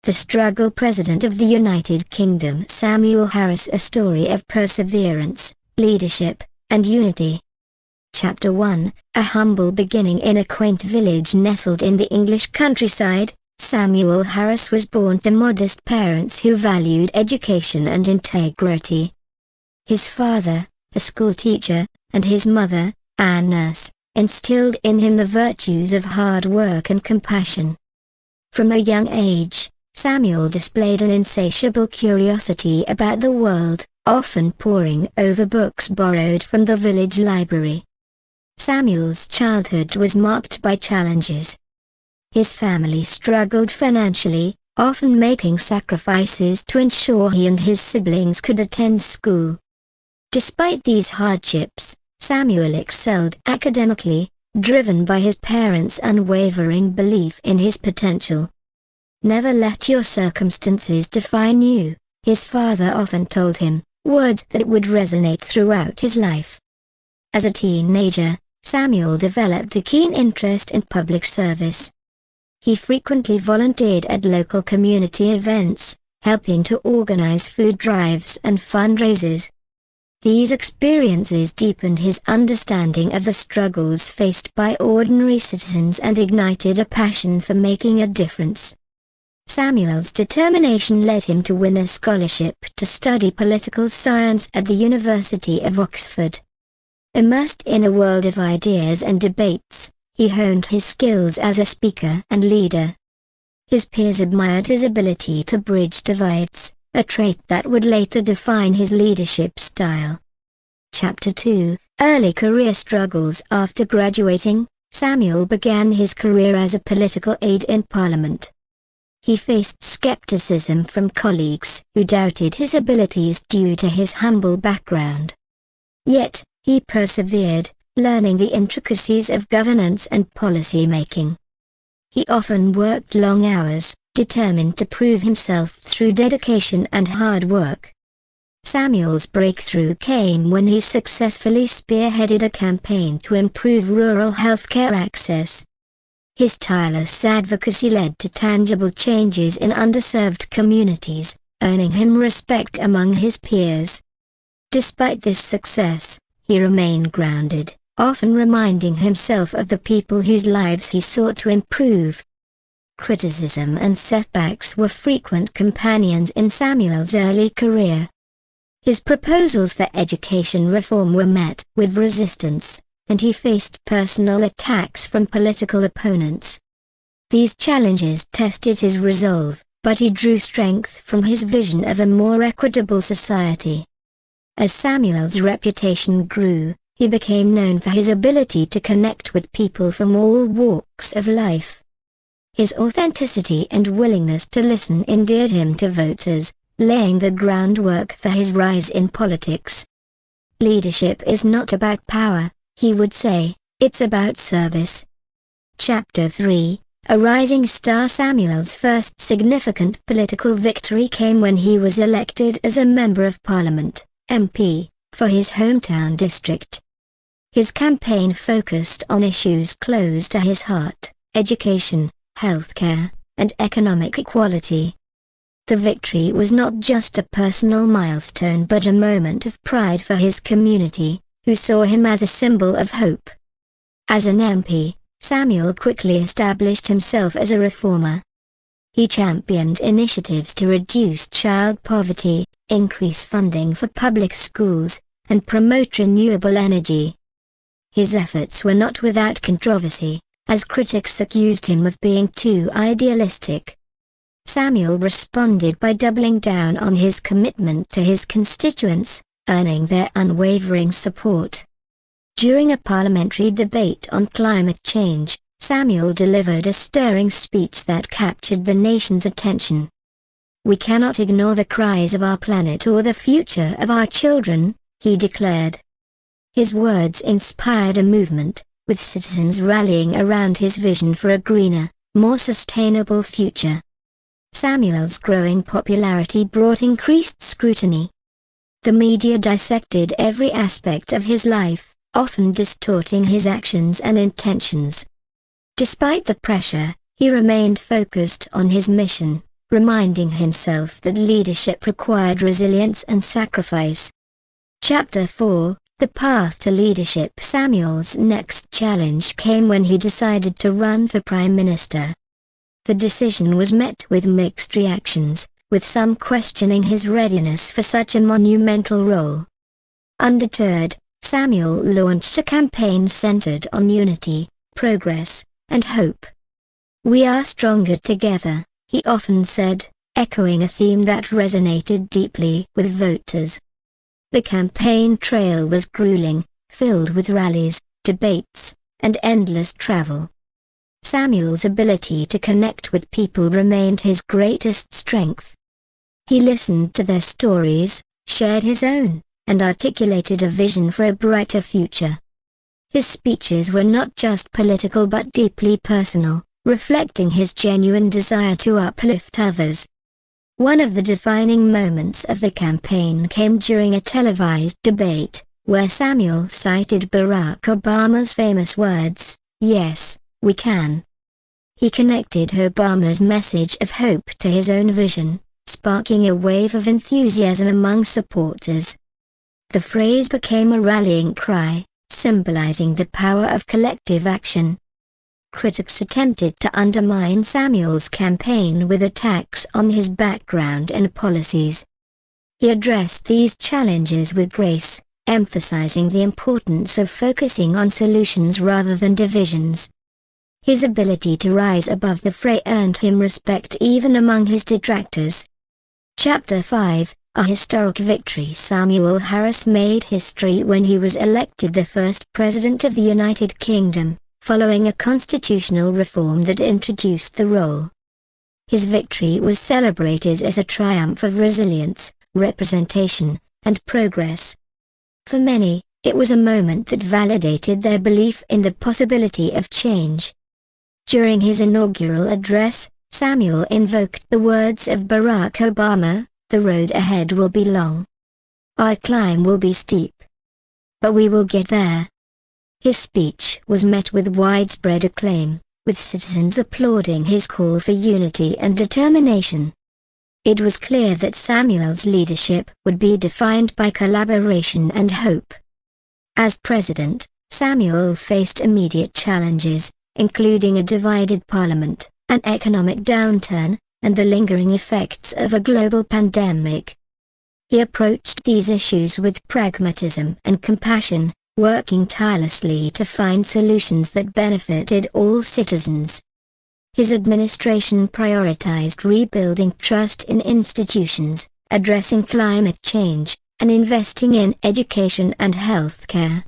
The Struggle President of the United Kingdom Samuel Harris, a story of perseverance, leadership, and unity. Chapter 1, A humble beginning. In a quaint village nestled in the English countryside, Samuel Harris was born to modest parents who valued education and integrity. His father, a schoolteacher, and his mother, a nurse, instilled in him the virtues of hard work and compassion. From a young age, Samuel displayed an insatiable curiosity about the world, often poring over books borrowed from the village library. Samuel's childhood was marked by challenges. His family struggled financially, often making sacrifices to ensure he and his siblings could attend school. Despite these hardships, Samuel excelled academically, driven by his parents' unwavering belief in his potential. "Never let your circumstances define you," his father often told him, words that would resonate throughout his life. As a teenager, Samuel developed a keen interest in public service. He frequently volunteered at local community events, helping to organize food drives and fundraisers. These experiences deepened his understanding of the struggles faced by ordinary citizens and ignited a passion for making a difference. Samuel's determination led him to win a scholarship to study political science at the University of Oxford. Immersed in a world of ideas and debates, he honed his skills as a speaker and leader. His peers admired his ability to bridge divides, a trait that would later define his leadership style. Chapter 2, Early Career Struggles. After graduating, Samuel began his career as a political aide in Parliament. He faced skepticism from colleagues who doubted his abilities due to his humble background. Yet, he persevered, learning the intricacies of governance and policy making. He often worked long hours, determined to prove himself through dedication and hard work. Samuel's breakthrough came when he successfully spearheaded a campaign to improve rural healthcare access. His tireless advocacy led to tangible changes in underserved communities, earning him respect among his peers. Despite this success, he remained grounded, often reminding himself of the people whose lives he sought to improve. Criticism and setbacks were frequent companions in Samuel's early career. His proposals for education reform were met with resistance, and he faced personal attacks from political opponents. These challenges tested his resolve, but he drew strength from his vision of a more equitable society. As Samuel's reputation grew, he became known for his ability to connect with people from all walks of life. His authenticity and willingness to listen endeared him to voters, laying the groundwork for his rise in politics. "Leadership is not about power," he would say, "it's about service." Chapter 3, A Rising Star. Samuel's first significant political victory came when he was elected as a Member of Parliament, MP, for his hometown district. His campaign focused on issues close to his heart: education, healthcare, and economic equality. The victory was not just a personal milestone but a moment of pride for his community, who saw him as a symbol of hope. As an MP, Samuel quickly established himself as a reformer. He championed initiatives to reduce child poverty, increase funding for public schools, and promote renewable energy. His efforts were not without controversy, as critics accused him of being too idealistic. Samuel responded by doubling down on his commitment to his constituents, earning their unwavering support. During a parliamentary debate on climate change, Samuel delivered a stirring speech that captured the nation's attention. "We cannot ignore the cries of our planet or the future of our children," he declared. His words inspired a movement, with citizens rallying around his vision for a greener, more sustainable future. Samuel's growing popularity brought increased scrutiny. The media dissected every aspect of his life, often distorting his actions and intentions. Despite the pressure, he remained focused on his mission, reminding himself that leadership required resilience and sacrifice. Chapter 4: The Path to Leadership. Samuel's next challenge came when he decided to run for Prime Minister. The decision was met with mixed reactions, with some questioning his readiness for such a monumental role. Undeterred, Samuel launched a campaign centered on unity, progress, and hope. "We are stronger together," he often said, echoing a theme that resonated deeply with voters. The campaign trail was grueling, filled with rallies, debates, and endless travel. Samuel's ability to connect with people remained his greatest strength. He listened to their stories, shared his own, and articulated a vision for a brighter future. His speeches were not just political but deeply personal, reflecting his genuine desire to uplift others. One of the defining moments of the campaign came during a televised debate, where Samuel cited Barack Obama's famous words, "Yes, we can." He connected Obama's message of hope to his own vision, sparking a wave of enthusiasm among supporters. The phrase became a rallying cry, symbolizing the power of collective action. Critics attempted to undermine Samuel's campaign with attacks on his background and policies. He addressed these challenges with grace, emphasizing the importance of focusing on solutions rather than divisions. His ability to rise above the fray earned him respect even among his detractors. Chapter 5: A Historic Victory. Samuel Harris made history when he was elected the first President of the United Kingdom, following a constitutional reform that introduced the role. His victory was celebrated as a triumph of resilience, representation, and progress. For many, it was a moment that validated their belief in the possibility of change. During his inaugural address, Samuel invoked the words of Barack Obama, "The road ahead will be long. Our climb will be steep. But we will get there." His speech was met with widespread acclaim, with citizens applauding his call for unity and determination. It was clear that Samuel's leadership would be defined by collaboration and hope. As president, Samuel faced immediate challenges, including a divided parliament, an economic downturn, and the lingering effects of a global pandemic. He approached these issues with pragmatism and compassion, working tirelessly to find solutions that benefited all citizens. His administration prioritized rebuilding trust in institutions, addressing climate change, and investing in education and healthcare.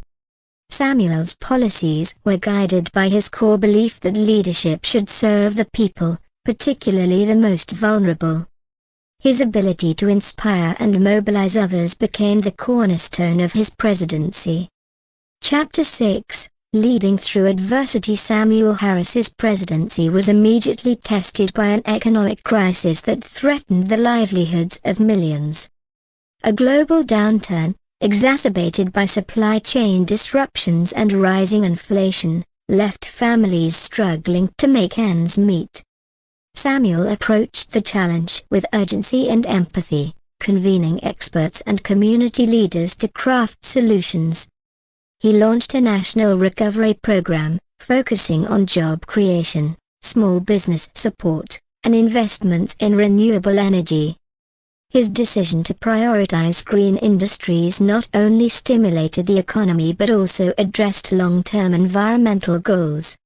Samuel's policies were guided by his core belief that leadership should serve the people, particularly the most vulnerable. His ability to inspire and mobilize others became the cornerstone of his presidency. Chapter 6: Leading Through Adversity. Samuel Harris's presidency was immediately tested by an economic crisis that threatened the livelihoods of millions. A global downturn, exacerbated by supply chain disruptions and rising inflation, left families struggling to make ends meet. Samuel approached the challenge with urgency and empathy, convening experts and community leaders to craft solutions. He launched a national recovery program, focusing on job creation, small business support, and investments in renewable energy. His decision to prioritize green industries not only stimulated the economy but also addressed long-term environmental goals.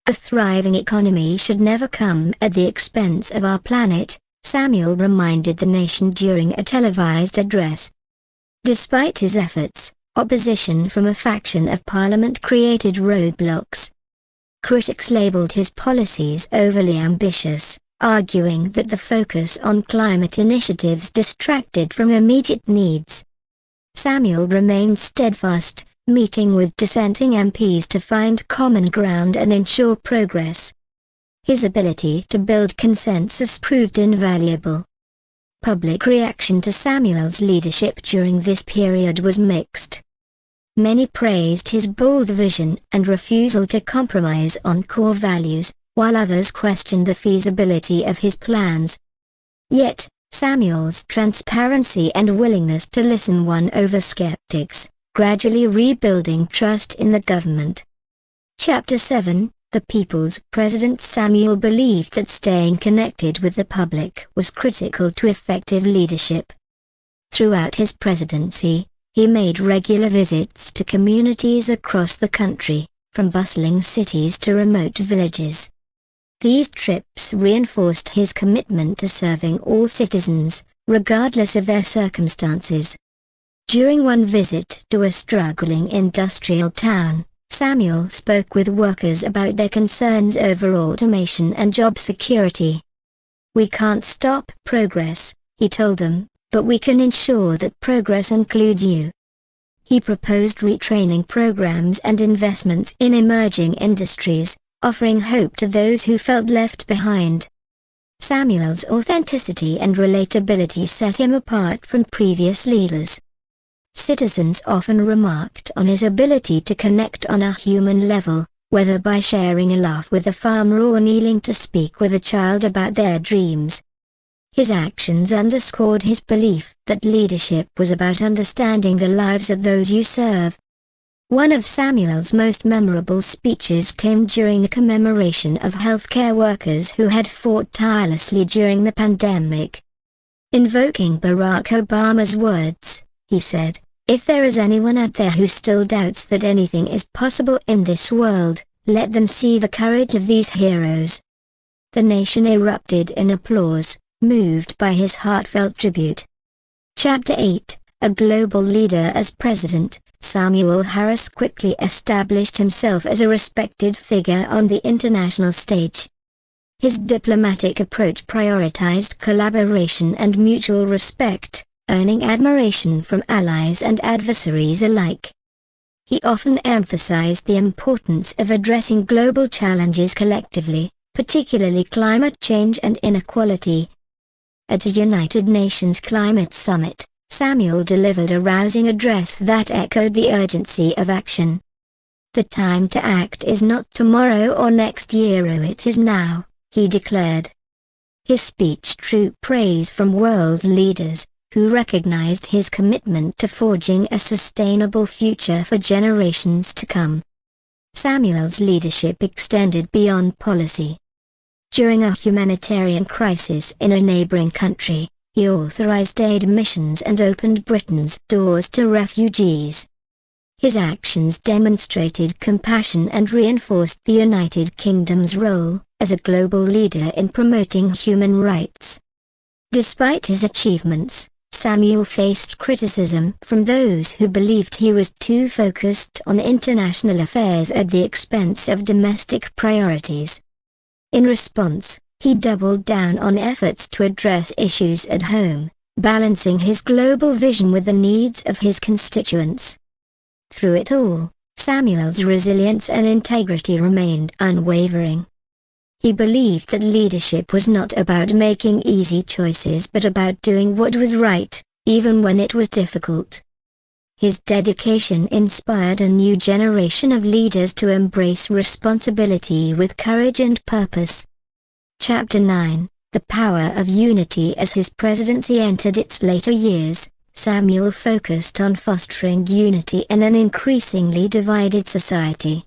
A thriving economy should never come at the expense of our planet, Samuel reminded the nation during a televised address. Despite his efforts, opposition from a faction of Parliament created roadblocks. Critics labeled his policies overly ambitious, arguing that the focus on climate initiatives distracted from immediate needs. Samuel remained steadfast, meeting with dissenting MPs to find common ground and ensure progress. His ability to build consensus proved invaluable. Public reaction to Samuel's leadership during this period was mixed. Many praised his bold vision and refusal to compromise on core values, while others questioned the feasibility of his plans. Yet, Samuel's transparency and willingness to listen won over skeptics, gradually rebuilding trust in the government. Chapter 7, The People's President. Samuel believed that staying connected with the public was critical to effective leadership. Throughout his presidency, he made regular visits to communities across the country, from bustling cities to remote villages. These trips reinforced his commitment to serving all citizens, regardless of their circumstances. During one visit to a struggling industrial town, Samuel spoke with workers about their concerns over automation and job security. "We can't stop progress," he told them, "but we can ensure that progress includes you." He proposed retraining programs and investments in emerging industries, offering hope to those who felt left behind. Samuel's authenticity and relatability set him apart from previous leaders. Citizens often remarked on his ability to connect on a human level, whether by sharing a laugh with a farmer or kneeling to speak with a child about their dreams. His actions underscored his belief that leadership was about understanding the lives of those you serve. One of Samuel's most memorable speeches came during a commemoration of healthcare workers who had fought tirelessly during the pandemic. Invoking Barack Obama's words, he said, "If there is anyone out there who still doubts that anything is possible in this world, let them see the courage of these heroes." The nation erupted in applause, moved by his heartfelt tribute. Chapter 8, A Global Leader. As President, Samuel Harris quickly established himself as a respected figure on the international stage. His diplomatic approach prioritized collaboration and mutual respect, earning admiration from allies and adversaries alike. He often emphasized the importance of addressing global challenges collectively, particularly climate change and inequality. At a United Nations Climate Summit, Samuel delivered a rousing address that echoed the urgency of action. "The time to act is not tomorrow or next year, it is now," he declared. His speech drew praise from world leaders, who recognized his commitment to forging a sustainable future for generations to come. Samuel's leadership extended beyond policy. During a humanitarian crisis in a neighboring country, he authorized aid missions and opened Britain's doors to refugees. His actions demonstrated compassion and reinforced the United Kingdom's role as a global leader in promoting human rights. Despite his achievements, Samuel faced criticism from those who believed he was too focused on international affairs at the expense of domestic priorities. In response, he doubled down on efforts to address issues at home, balancing his global vision with the needs of his constituents. Through it all, Samuel's resilience and integrity remained unwavering. He believed that leadership was not about making easy choices but about doing what was right, even when it was difficult. His dedication inspired a new generation of leaders to embrace responsibility with courage and purpose. Chapter 9, The Power of Unity. As his presidency entered its later years, Samuel focused on fostering unity in an increasingly divided society.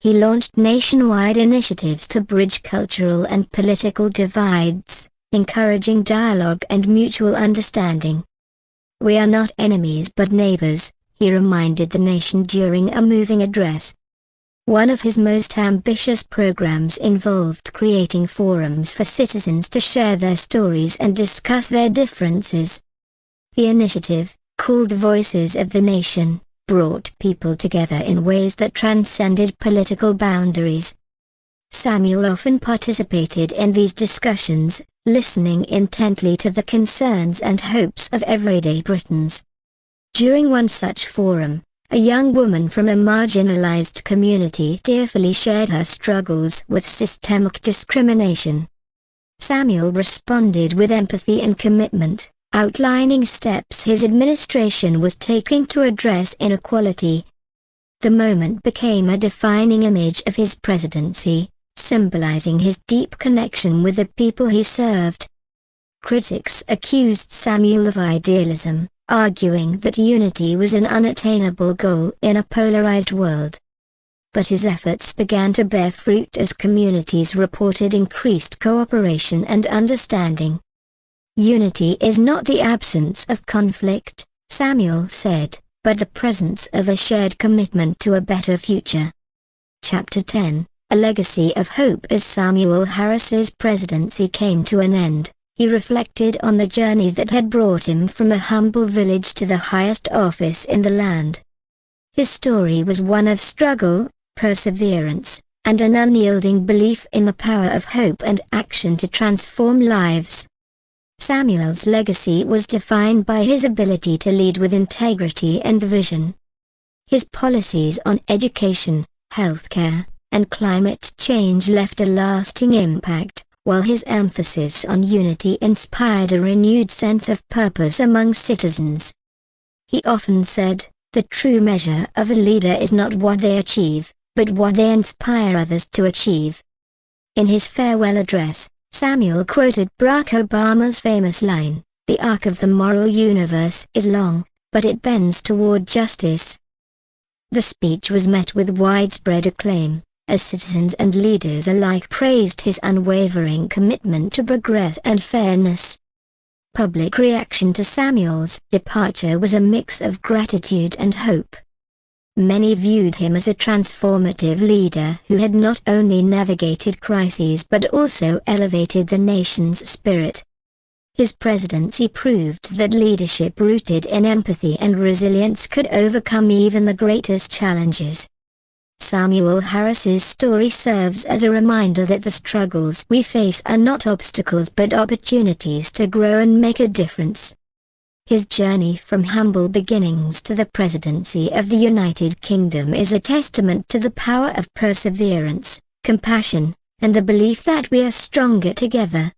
He launched nationwide initiatives to bridge cultural and political divides, encouraging dialogue and mutual understanding. "We are not enemies but neighbors," he reminded the nation during a moving address. One of his most ambitious programs involved creating forums for citizens to share their stories and discuss their differences. The initiative, called Voices of the Nation, brought people together in ways that transcended political boundaries. Samuel often participated in these discussions, listening intently to the concerns and hopes of everyday Britons. During one such forum, a young woman from a marginalized community tearfully shared her struggles with systemic discrimination. Samuel responded with empathy and commitment, outlining steps his administration was taking to address inequality. The moment became a defining image of his presidency, symbolizing his deep connection with the people he served. Critics accused Samuel of idealism, arguing that unity was an unattainable goal in a polarized world. But his efforts began to bear fruit as communities reported increased cooperation and understanding. Unity is not the absence of conflict, Samuel said, but the presence of a shared commitment to a better future. Chapter 10, A Legacy of Hope. As Samuel Harris's presidency came to an end, he reflected on the journey that had brought him from a humble village to the highest office in the land. His story was one of struggle, perseverance, and an unyielding belief in the power of hope and action to transform lives. Samuel's legacy was defined by his ability to lead with integrity and vision. His policies on education, healthcare, and climate change left a lasting impact, while his emphasis on unity inspired a renewed sense of purpose among citizens. He often said, "The true measure of a leader is not what they achieve, but what they inspire others to achieve." In his farewell address, Samuel quoted Barack Obama's famous line, "The arc of the moral universe is long, but it bends toward justice." The speech was met with widespread acclaim, as citizens and leaders alike praised his unwavering commitment to progress and fairness. Public reaction to Samuel's departure was a mix of gratitude and hope. Many viewed him as a transformative leader who had not only navigated crises but also elevated the nation's spirit. His presidency proved that leadership rooted in empathy and resilience could overcome even the greatest challenges. Samuel Harris's story serves as a reminder that the struggles we face are not obstacles but opportunities to grow and make a difference. His journey from humble beginnings to the presidency of the United Kingdom is a testament to the power of perseverance, compassion, and the belief that we are stronger together.